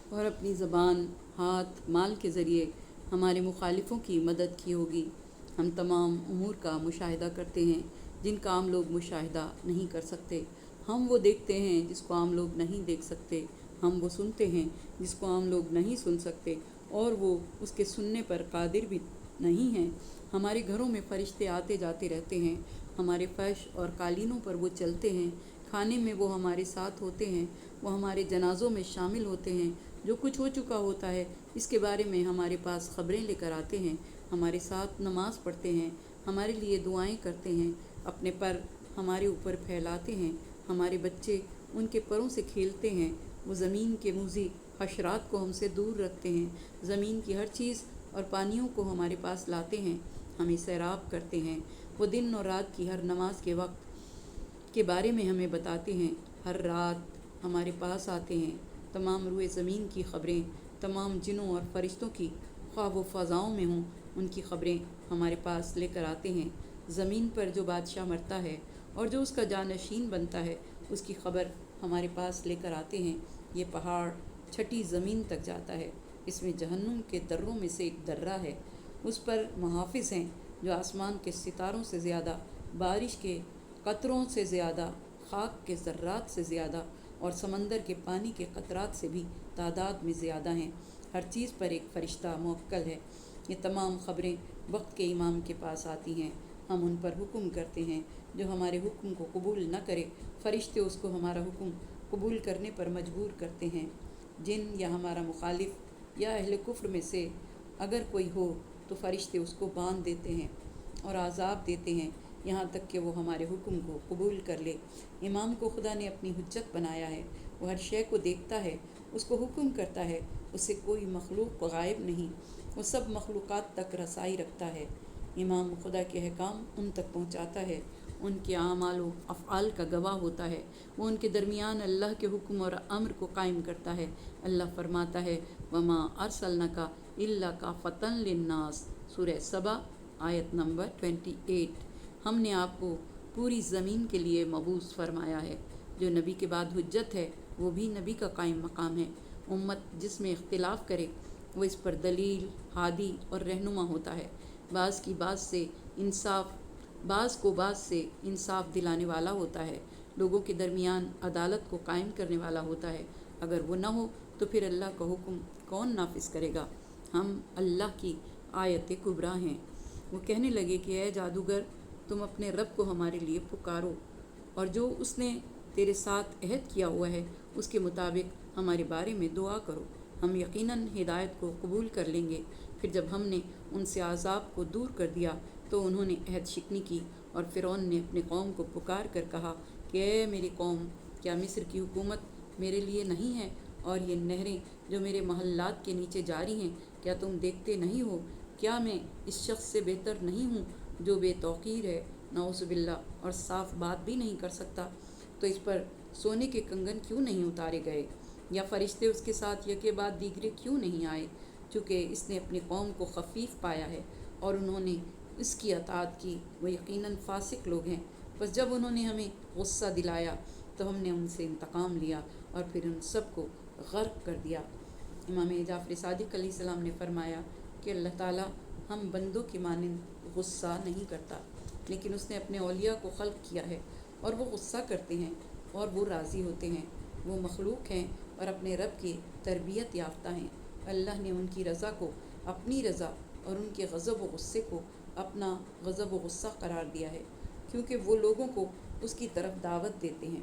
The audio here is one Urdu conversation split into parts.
اور اپنی زبان، ہاتھ، مال کے ذریعے ہمارے مخالفوں کی مدد کی ہوگی۔ ہم تمام امور کا مشاہدہ کرتے ہیں جن کا عام لوگ مشاہدہ نہیں کر سکتے۔ ہم وہ دیکھتے ہیں جس کو عام لوگ نہیں دیکھ سکتے، ہم وہ سنتے ہیں جس کو عام لوگ نہیں سن سکتے اور وہ اس کے سننے پر قادر بھی نہیں ہیں۔ ہمارے گھروں میں فرشتے آتے جاتے رہتے ہیں، ہمارے فرش اور قالینوں پر وہ چلتے ہیں، کھانے میں وہ ہمارے ساتھ ہوتے ہیں، وہ ہمارے جنازوں میں شامل ہوتے ہیں، جو کچھ ہو چکا ہوتا ہے اس کے بارے میں ہمارے پاس خبریں لے کر آتے ہیں، ہمارے ساتھ نماز پڑھتے ہیں، ہمارے لیے دعائیں کرتے ہیں، اپنے پر ہمارے اوپر پھیلاتے ہیں، ہمارے بچے ان کے پروں سے کھیلتے ہیں، وہ زمین کے موذی حشرات کو ہم سے دور رکھتے ہیں، زمین کی ہر چیز اور پانیوں کو ہمارے پاس لاتے ہیں، ہمیں سیراب کرتے ہیں، وہ دن اور رات کی ہر نماز کے وقت کے بارے میں ہمیں بتاتے ہیں، ہر رات ہمارے پاس آتے ہیں، تمام روئے زمین کی خبریں، تمام جنوں اور فرشتوں کی، خواہ وہ فضاؤں میں ہوں، ان کی خبریں ہمارے پاس لے کر آتے ہیں۔ زمین پر جو بادشاہ مرتا ہے اور جو اس کا جانشین بنتا ہے اس کی خبر ہمارے پاس لے کر آتے ہیں۔ یہ پہاڑ چھٹی زمین تک جاتا ہے، اس میں جہنم کے دروں میں سے ایک درہ ہے، اس پر محافظ ہیں جو آسمان کے ستاروں سے زیادہ، بارش کے قطروں سے زیادہ، خاک کے ذرات سے زیادہ اور سمندر کے پانی کے قطرات سے بھی تعداد میں زیادہ ہیں۔ ہر چیز پر ایک فرشتہ موکل ہے۔ یہ تمام خبریں وقت کے امام کے پاس آتی ہیں، ہم ان پر حکم کرتے ہیں۔ جو ہمارے حکم کو قبول نہ کرے، فرشتے اس کو ہمارا حکم قبول کرنے پر مجبور کرتے ہیں۔ جن یا ہمارا مخالف یا اہل کفر میں سے اگر کوئی ہو تو فرشتے اس کو باندھ دیتے ہیں اور عذاب دیتے ہیں یہاں تک کہ وہ ہمارے حکم کو قبول کر لے۔ امام کو خدا نے اپنی حجت بنایا ہے، وہ ہر شے کو دیکھتا ہے، اس کو حکم کرتا ہے، اس سے کوئی مخلوق غائب نہیں، وہ سب مخلوقات تک رسائی رکھتا ہے۔ امام خدا کے احکام ان تک پہنچاتا ہے، ان کے اعمال و افعال کا گواہ ہوتا ہے، وہ ان کے درمیان اللہ کے حکم اور امر کو قائم کرتا ہے۔ اللہ فرماتا ہے وما ارسلناک الا کافۃ للناس، سورہ سبا آیت نمبر 28۔ ہم نے آپ کو پوری زمین کے لیے مبعوث فرمایا ہے۔ جو نبی کے بعد حجت ہے وہ بھی نبی کا قائم مقام ہے۔ امت جس میں اختلاف کرے وہ اس پر دلیل، ہادی اور رہنما ہوتا ہے۔ بعض کو بعض سے انصاف دلانے والا ہوتا ہے، لوگوں کے درمیان عدالت کو قائم کرنے والا ہوتا ہے۔ اگر وہ نہ ہو تو پھر اللہ کا حکم کون نافذ کرے گا؟ ہم اللہ کی آیت کبریٰ ہیں۔ وہ کہنے لگے کہ اے جادوگر، تم اپنے رب کو ہمارے لیے پکارو اور جو اس نے تیرے ساتھ عہد کیا ہوا ہے اس کے مطابق ہمارے بارے میں دعا کرو، ہم یقیناً ہدایت کو قبول کر لیں گے۔ پھر جب ہم نے ان سے عذاب کو دور کر دیا تو انہوں نے عہد شکنی کی اور فرعون نے اپنی قوم کو پکار کر کہا کہ اے میری قوم، کیا مصر کی حکومت میرے لیے نہیں ہے اور یہ نہریں جو میرے محلات کے نیچے جاری ہیں، کیا تم دیکھتے نہیں ہو؟ کیا میں اس شخص سے بہتر نہیں ہوں جو بے توقیر ہے، نعوذ باللہ، اور صاف بات بھی نہیں کر سکتا؟ تو اس پر سونے کے کنگن کیوں نہیں اتارے گئے یا فرشتے اس کے ساتھ یکے بعد دیگرے کیوں نہیں آئے؟ چونکہ اس نے اپنی قوم کو خفیف پایا ہے اور انہوں نے اس کی اطاعت کی، وہ یقیناً فاسق لوگ ہیں۔ بس جب انہوں نے ہمیں غصہ دلایا تو ہم نے ان سے انتقام لیا اور پھر ان سب کو غرق کر دیا۔ امام جعفر صادق علیہ السلام نے فرمایا کہ اللہ تعالیٰ ہم بندوں کی مانند غصہ نہیں کرتا، لیکن اس نے اپنے اولیاء کو خلق کیا ہے اور وہ غصہ کرتے ہیں اور وہ راضی ہوتے ہیں۔ وہ مخلوق ہیں اور اپنے رب کی تربیت یافتہ ہیں۔ اللہ نے ان کی رضا کو اپنی رضا اور ان کے غضب و غصے کو اپنا غضب و غصہ قرار دیا ہے، کیونکہ وہ لوگوں کو اس کی طرف دعوت دیتے ہیں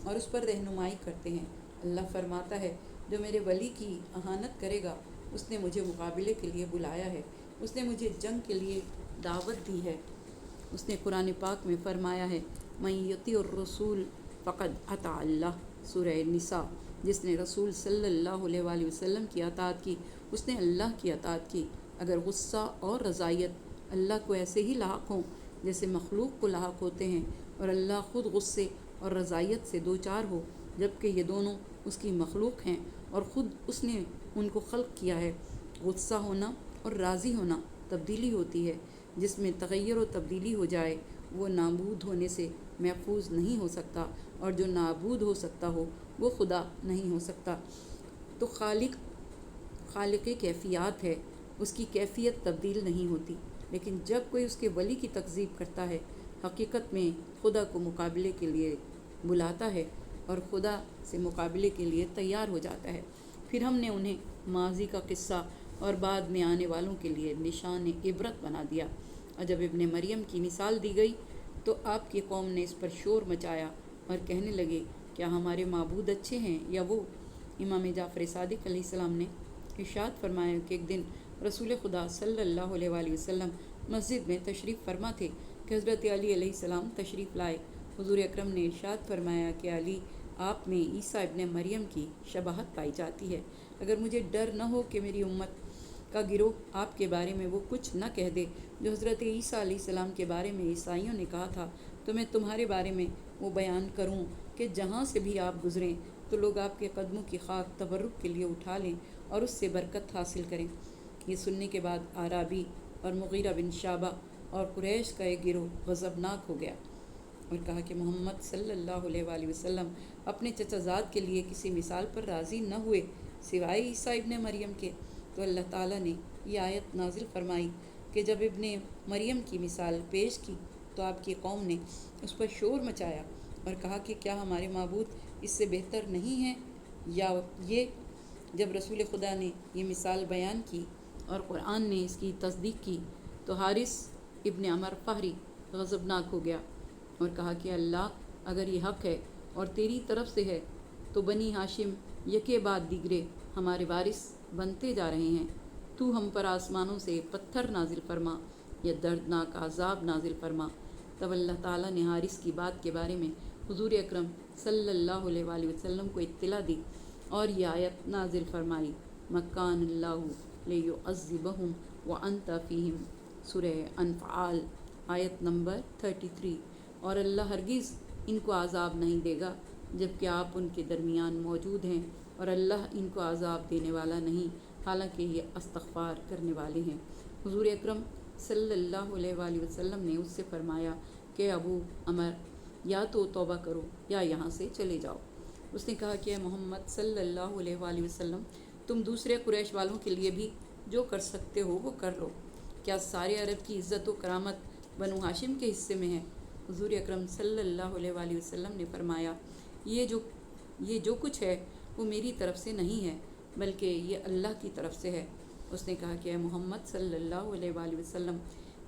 اور اس پر رہنمائی کرتے ہیں۔ اللہ فرماتا ہے جو میرے ولی کی اہانت کرے گا اس نے مجھے مقابلے کے لیے بلایا ہے، اس نے مجھے جنگ کے لیے دعوت دی ہے۔ اس نے قرآن پاک میں فرمایا ہے من یطیع الرسول فقد اطاع اللہ، سورہ نساء۔ جس نے رسول صلی اللہ علیہ وآلہ وسلم کی اطاعت کی اس نے اللہ کی اطاعت کی۔ اگر غصہ اور رضائیت اللہ کو ایسے ہی لاحق ہوں جیسے مخلوق کو لاحق ہوتے ہیں اور اللہ خود غصے اور رضائیت سے دوچار ہو جبکہ یہ دونوں اس کی مخلوق ہیں اور خود اس نے ان کو خلق کیا ہے۔ غصہ ہونا اور راضی ہونا تبدیلی ہوتی ہے، جس میں تغیر و تبدیلی ہو جائے وہ نابود ہونے سے محفوظ نہیں ہو سکتا، اور جو نابود ہو سکتا ہو وہ خدا نہیں ہو سکتا۔ تو خالق خالق کیفیات ہے، اس کی کیفیت تبدیل نہیں ہوتی، لیکن جب کوئی اس کے ولی کی تکذیب کرتا ہے حقیقت میں خدا کو مقابلے کے لیے بلاتا ہے اور خدا سے مقابلے کے لیے تیار ہو جاتا ہے۔ پھر ہم نے انہیں ماضی کا قصہ اور بعد میں آنے والوں کے لیے نشان عبرت بنا دیا، اور جب ابن مریم کی مثال دی گئی تو آپ کی قوم نے اس پر شور مچایا اور کہنے لگے کیا ہمارے معبود اچھے ہیں یا وہ؟ امام جعفر صادق علیہ السلام نے ارشاد فرمایا کہ ایک دن رسول خدا صلی اللہ علیہ وآلہ وسلم مسجد میں تشریف فرما تھے کہ حضرت علی علیہ السلام تشریف لائے۔ حضور اکرم نے ارشاد فرمایا کہ علی، آپ میں عیسیٰ ابن مریم کی شباہت پائی جاتی ہے۔ اگر مجھے ڈر نہ ہو کہ میری امت کا گروہ آپ کے بارے میں وہ کچھ نہ کہہ دے جو حضرت عیسیٰ علیہ السلام کے بارے میں عیسائیوں نے کہا تھا، تو میں تمہارے بارے میں وہ بیان کروں کہ جہاں سے بھی آپ گزریں تو لوگ آپ کے قدموں کی خاک تبرک کے لیے اٹھا لیں اور اس سے برکت حاصل کریں۔ یہ سننے کے بعد اعرابی اور مغیرہ بن شعبہ اور قریش کا ایک گروہ غضبناک ہو گیا اور کہا کہ محمد صلی اللہ علیہ وآلہ وسلم اپنے چچا زاد کے لیے کسی مثال پر راضی نہ ہوئے سوائے عیسیٰ ابن مریم کے۔ تو اللہ تعالیٰ نے یہ آیت نازل فرمائی کہ جب ابن مریم کی مثال پیش کی تو آپ کی قوم نے اس پر شور مچایا اور کہا کہ کیا ہمارے معبود اس سے بہتر نہیں ہیں یا یہ؟ جب رسول خدا نے یہ مثال بیان کی اور قرآن نے اس کی تصدیق کی تو حارث ابن عمر فہری غضبناک ہو گیا اور کہا کہ اللہ، اگر یہ حق ہے اور تیری طرف سے ہے تو بنی ہاشم یکے بعد دیگرے ہمارے وارث بنتے جا رہے ہیں۔ تو ہم پر آسمانوں سے پتھر نازل فرما یا دردناک عذاب نازل فرما۔ تب اللہ تعالیٰ نے حارث کی بات کے بارے میں حضور اکرم صلی اللہ علیہ وآلہ وسلم کو اطلاع دی اور یہ آیت نازل فرمائی، مکان اللہ لیعذبہم وانت فیہم، سورہ انفعال آیت نمبر 33۔ اور اللہ ہرگز ان کو عذاب نہیں دے گا جبکہ آپ ان کے درمیان موجود ہیں، اور اللہ ان کو عذاب دینے والا نہیں حالانکہ یہ استغفار کرنے والے ہیں۔ حضور اکرم صلی اللہ علیہ وآلہ وسلم نے اس سے فرمایا کہ ابو عمر، یا تو توبہ کرو یا یہاں سے چلے جاؤ۔ اس نے کہا کہ اے محمد صلی اللہ علیہ وآلہ وسلم، تم دوسرے قریش والوں کے لیے بھی جو کر سکتے ہو وہ کر لو، کیا سارے عرب کی عزت و کرامت بنو ہاشم کے حصے میں ہے؟ حضور اکرم صلی اللہ علیہ وآلہ وسلم نے فرمایا یہ جو کچھ ہے وہ میری طرف سے نہیں ہے بلکہ یہ اللہ کی طرف سے ہے۔ اس نے کہا کہ اے محمد صلی اللہ علیہ وآلہ وسلم،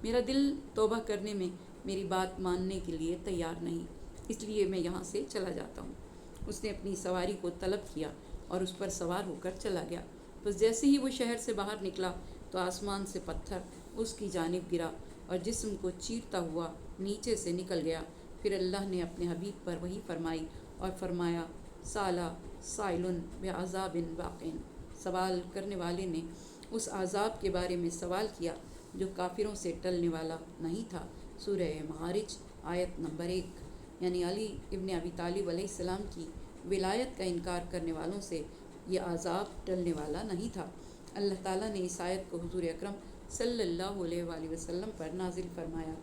میرا دل توبہ کرنے میں میری بات ماننے کے لیے تیار نہیں، اس لیے میں یہاں سے چلا جاتا ہوں۔ اس نے اپنی سواری کو طلب کیا اور اس پر سوار ہو کر چلا گیا۔ بس جیسے ہی وہ شہر سے باہر نکلا تو آسمان سے پتھر اس کی جانب گرا اور جسم کو چیرتا ہوا نیچے سے نکل گیا۔ پھر اللہ نے اپنے حبیب پر وحی فرمائی اور فرمایا، سالا سائلن بعذاب واقع، سوال کرنے والے نے اس عذاب کے بارے میں سوال کیا جو کافروں سے ٹلنے والا نہیں تھا۔ سورہ معارج آیت نمبر 1۔ یعنی علی ابن ابی طالب علیہ السلام کی ولایت کا انکار کرنے والوں سے یہ عذاب ٹلنے والا نہیں تھا۔ اللہ تعالیٰ نے اس آیت کو حضور اکرم صلی اللہ علیہ وآلہ وسلم پر نازل فرمایا۔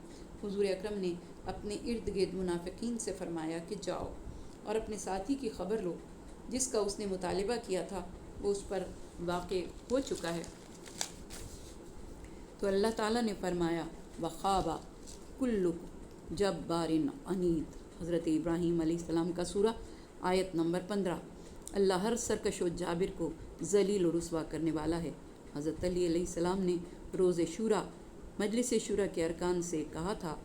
حضور اکرم نے اپنے ارد گرد منافقین سے فرمایا کہ جاؤ اور اپنے ساتھی کی خبر لو، جس کا اس نے مطالبہ کیا تھا وہ اس پر واقع ہو چکا ہے۔ تو اللہ تعالیٰ نے فرمایا، وَخَابَ كُلُّ جَبَّارٍ عَنِیدٍ، حضرت ابراہیم علیہ السلام کا سورہ آیت نمبر 15۔ اللہ ہر سرکش و جابر کو ذلیل و رسوا کرنے والا ہے۔ حضرت علی علیہ السلام نے روز شورا مجلس شورا کے ارکان سے کہا تھا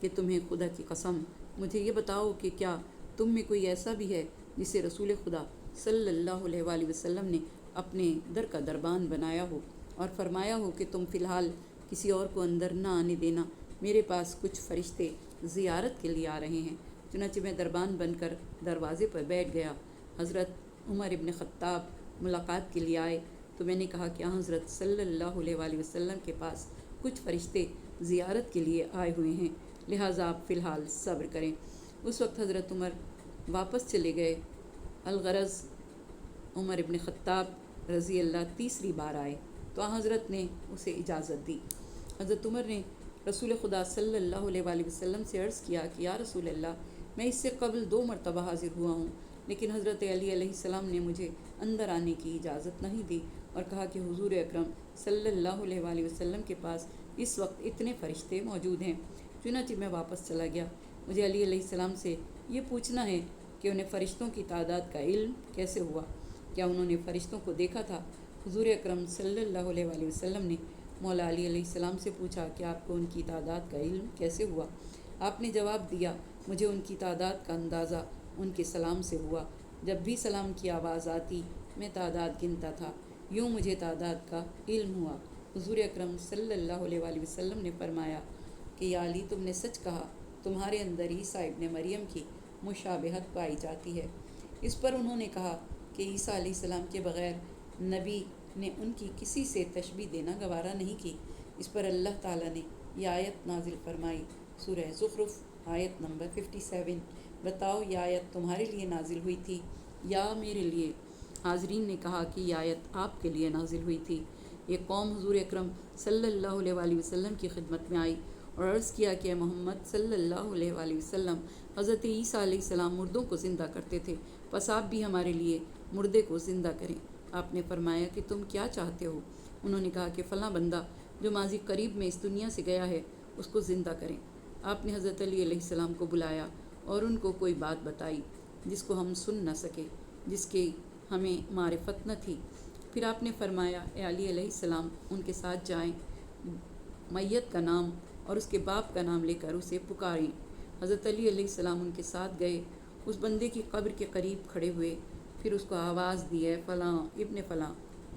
کہ تمہیں خدا کی قسم مجھے یہ بتاؤ کہ کیا تم میں کوئی ایسا بھی ہے جسے رسول خدا صلی اللہ علیہ وآلہ وسلم نے اپنے در کا دربان بنایا ہو اور فرمایا ہو کہ تم فی الحال کسی اور کو اندر نہ آنے دینا، میرے پاس کچھ فرشتے زیارت کے لیے آ رہے ہیں۔ چنانچہ میں دربان بن کر دروازے پر بیٹھ گیا۔ حضرت عمر ابن خطاب ملاقات کے لیے آئے تو میں نے کہا کہ حضرت صلی اللہ علیہ وآلہ وسلم کے پاس کچھ فرشتے زیارت کے لیے آئے ہوئے ہیں، لہٰذا آپ فی الحال صبر کریں۔ اس وقت حضرت عمر واپس چلے گئے۔ الغرض عمر ابن خطاب رضی اللہ تیسری بار آئے تو حضرت نے اسے اجازت دی۔ حضرت عمر نے رسول خدا صلی اللہ علیہ وآلہ وسلم سے عرض کیا کہ یا رسول اللہ، میں اس سے قبل 2 مرتبہ حاضر ہوا ہوں لیکن حضرت علی علیہ السلام نے مجھے اندر آنے کی اجازت نہیں دی اور کہا کہ حضور اکرم صلی اللہ علیہ وآلہ وسلم کے پاس اس وقت اتنے فرشتے موجود ہیں۔ چنانچہ میں واپس چلا گیا۔ مجھے علی علیہ السلام سے یہ پوچھنا ہے کہ انہیں فرشتوں کی تعداد کا علم کیسے ہوا؟ کیا انہوں نے فرشتوں کو دیکھا تھا؟ حضور اکرم صلی اللہ علیہ وآلہ وسلم نے مولا علی علیہ السلام سے پوچھا کہ آپ کو ان کی تعداد کا علم کیسے ہوا؟ آپ نے جواب دیا، مجھے ان کی تعداد کا اندازہ ان کے سلام سے ہوا۔ جب بھی سلام کی آواز آتی میں تعداد گنتا تھا، یوں مجھے تعداد کا علم ہوا۔ حضور اکرم صلی اللہ علیہ وآلہ وسلم نے فرمایا کہ یا علی، تم نے سچ کہا، تمہارے اندر عیسیٰ ابن مریم کی مشابہت پائی جاتی ہے۔ اس پر انہوں نے کہا کہ عیسیٰ علیہ السلام کے بغیر نبی نے ان کی کسی سے تشبیہ دینا گوارا نہیں کی۔ اس پر اللہ تعالیٰ نے یہ آیت نازل فرمائی، سورہ زخرف آیت نمبر 57۔ بتاؤ یہ آیت تمہارے لیے نازل ہوئی تھی یا میرے لیے؟ حاضرین نے کہا کہ یہ آیت آپ کے لیے نازل ہوئی تھی۔ ایک قوم حضور اکرم صلی اللہ علیہ وآلہ وسلم کی خدمت میں آئی اور عرض کیا کہ محمد صلی اللہ علیہ وآلہ وسلم، حضرت عیسیٰ علیہ السلام مردوں کو زندہ کرتے تھے، پس آپ بھی ہمارے لیے مردے کو زندہ کریں۔ آپ نے فرمایا کہ تم کیا چاہتے ہو؟ انہوں نے کہا کہ فلاں بندہ جو ماضی قریب میں اس دنیا سے گیا ہے اس کو زندہ کریں۔ آپ نے حضرت علی علیہ السلام کو بلایا اور ان کو کوئی بات بتائی جس کو ہم سن نہ سکے، جس کی ہمیں معرفت نہ تھی۔ پھر آپ نے فرمایا، اے علی علیہ السلام، ان کے ساتھ جائیں، میت کا نام اور اس کے باپ کا نام لے کر اسے پکاریں۔ حضرت علی علیہ السلام ان کے ساتھ گئے، اس بندے کی قبر کے قریب کھڑے ہوئے، پھر اس کو آواز دی، اے فلاں ابن فلاں۔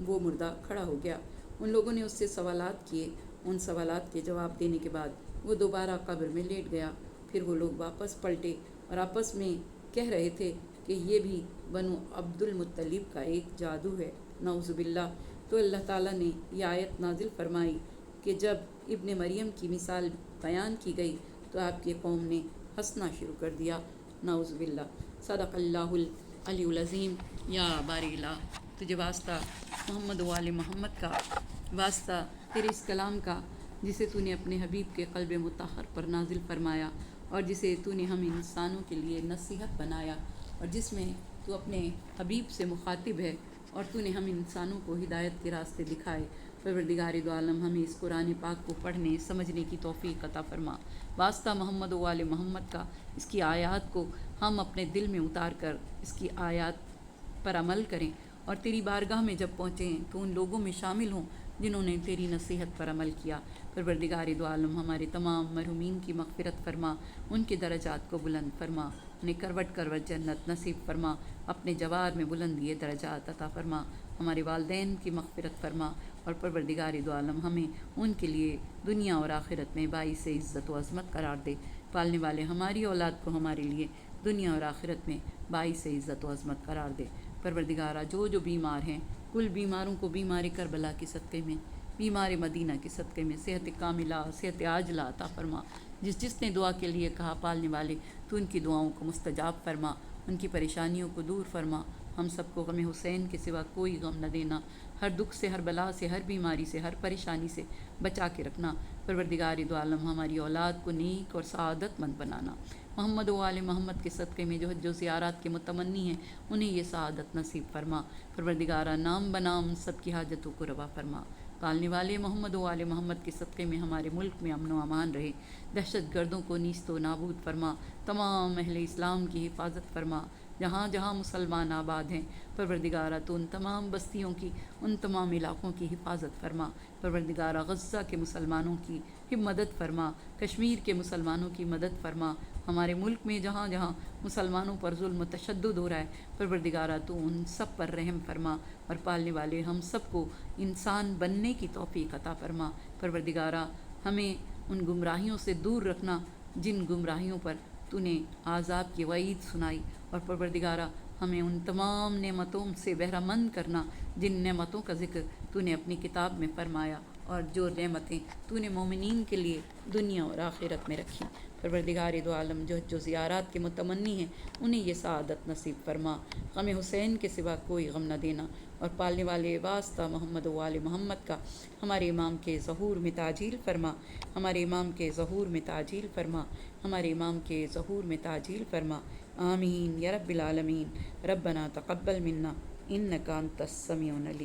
وہ مردہ کھڑا ہو گیا۔ ان لوگوں نے اس سے سوالات کیے۔ ان سوالات کے جواب دینے کے بعد وہ دوبارہ قبر میں لیٹ گیا۔ پھر وہ لوگ واپس پلٹے اور آپس میں کہہ رہے تھے کہ یہ بھی بنو عبد المطلب کا ایک جادو ہے، نعوذ باللہ۔ تو اللہ تعالیٰ نے یہ آیت نازل فرمائی کہ جب ابن مریم کی مثال بیان کی گئی تو آپ کی قوم نے ہنسنا شروع کر دیا، نعوذ باللہ۔ صدق اللہ العلی العظیم۔ یا باری الہ، تجھے واسطہ محمد و آل محمد کا، واسطہ تیرے اس کلام کا جسے تو نے اپنے حبیب کے قلب مطہر پر نازل فرمایا اور جسے تو نے ہم انسانوں کے لیے نصیحت بنایا، اور جس میں تو اپنے حبیب سے مخاطب ہے اور تو نے ہم انسانوں کو ہدایت کے راستے دکھائے۔ پروردگار دو عالم، ہمیں اس قرآن پاک کو پڑھنے سمجھنے کی توفیق عطا فرما۔ واسطہ محمد و آل محمد کا، اس کی آیات کو ہم اپنے دل میں اتار کر اس کی آیات پر عمل کریں اور تیری بارگاہ میں جب پہنچیں تو ان لوگوں میں شامل ہوں جنہوں نے تیری نصیحت پر عمل کیا۔ پروردگار دو عالم، ہمارے تمام مرحومین کی مغفرت فرما، ان کے درجات کو بلند فرما، انہیں کروٹ کروٹ جنت نصیب فرما، اپنے جوار میں بلندی درجات عطا فرما، ہمارے والدین کی مغفرت فرما، اور پروردگار دو عالم ہمیں ان کے لیے دنیا اور آخرت میں باعث عزت و عظمت قرار دے۔ پالنے والے ہماری اولاد کو ہمارے لیے دنیا اور آخرت میں باعث عزت و عظمت قرار دے۔ پروردگارہ، جو بیمار ہیں، کل بیماروں کو بیمار کربلا کے صدقے میں، بیمار مدینہ کے صدقے میں صحت کاملہ، صحت عاجلہ عطا فرما۔ جس نے دعا کے لیے کہا، پالنے والے تو ان کی دعاؤں کو مستجاب فرما، ان کی پریشانیوں کو دور فرما۔ ہم سب کو غم حسین کے سوا کوئی غم نہ دینا، ہر دکھ سے، ہر بلا سے، ہر بیماری سے، ہر پریشانی سے بچا کے رکھنا۔ پروردگار دو عالم، ہماری اولاد کو نیک اور سعادت مند بنانا۔ محمد و آل محمد کے صدقے میں جو حج و زیارات کے متمنی ہیں انہیں یہ سعادت نصیب فرما۔ پروردگارہ، نام بنام سب کی حاجتوں کو روا فرما۔ پالنے والے محمد و آل محمد کے صدقے میں ہمارے ملک میں امن و امان رہے، دہشت گردوں کو نیست و نابود فرما، تمام اہل اسلام کی حفاظت فرما جہاں جہاں مسلمان آباد ہیں۔ پروردگارہ، تو ان تمام بستیوں کی، ان تمام علاقوں کی حفاظت فرما۔ پروردگارہ، غزہ کے مسلمانوں کی مدد فرما، کشمیر کے مسلمانوں کی مدد فرما۔ ہمارے ملک میں جہاں جہاں مسلمانوں پر ظلم و تشدد ہو رہا ہے، پروردگارہ تو ان سب پر رحم فرما، اور پالنے والے ہم سب کو انسان بننے کی توفیق عطا فرما۔ پروردگارہ، ہمیں ان گمراہیوں سے دور رکھنا جن گمراہیوں پر تو نے عذاب کی وعید سنائی، اور پروردگارہ ہمیں ان تمام نعمتوں سے بہرہ مند کرنا جن نعمتوں کا ذکر تو نے اپنی کتاب میں فرمایا، اور جو نعمتیں تو نے مومنین کے لیے دنیا اور آخرت میں رکھی۔ پروردگار دو عالم، جو زیارات کے متمنی ہیں انہیں یہ سعادت نصیب فرما، غم حسین کے سوا کوئی غم نہ دینا، اور پالنے والے واسطہ محمد و آل محمد کا، ہمارے امام کے ظہور میں تعجیل فرما، ہمارے امام کے ظہور میں تعجیل فرما، ہمارے امام کے ظہور میں تعجیل فرما۔ آمین یا رب العالمین۔ ربنا تقبل منا انک انت السمیع العلیم۔